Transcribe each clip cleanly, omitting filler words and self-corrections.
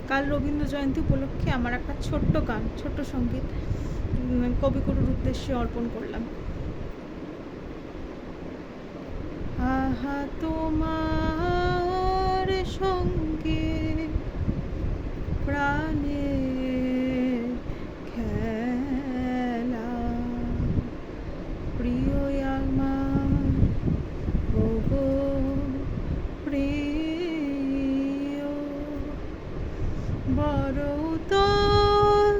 কাল রবীন্দ্র জয়ন্তী উপলক্ষে আমার একটা ছোট্ট গান, ছোট্ট সঙ্গীত কবিগুরুর উদ্দেশ্যে অর্পণ করলাম। আহা তোমার সঙ্গে প্রাণে খেলা, প্রিয় আমার ওগো প্রিয়, বড় উতল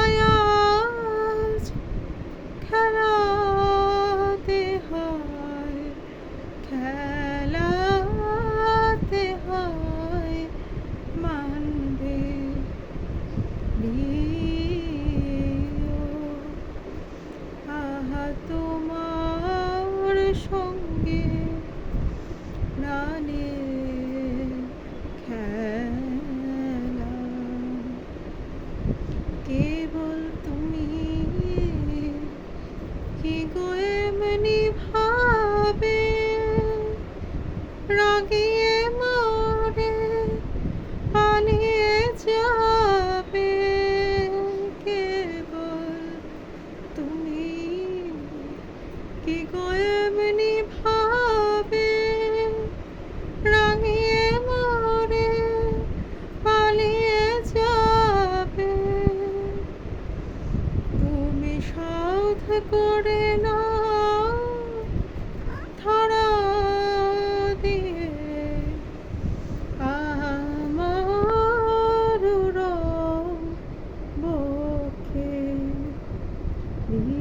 আয়াজ খেলাতে হয়, খেলাতে হয় মানবে প্রিয়। আহা তোমার সঙ্গে প্রাণে খেলা, কেবল তুমি কি গো এমনি ভাবে রাগিয়ে মরে পালিয়ে যাবে, কেবল তুমি কি গো এমনি ভাবে রাগিয়ে মরে পালিয়ে যাবে, তুমি শোধ করে নাও ধরা দিয়ে আমার বক্ষে প্রিয়।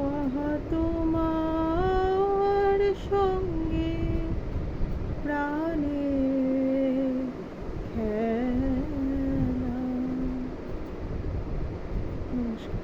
আহা তোমার সঙ্গে প্রাণে খেলা। নমস্কার।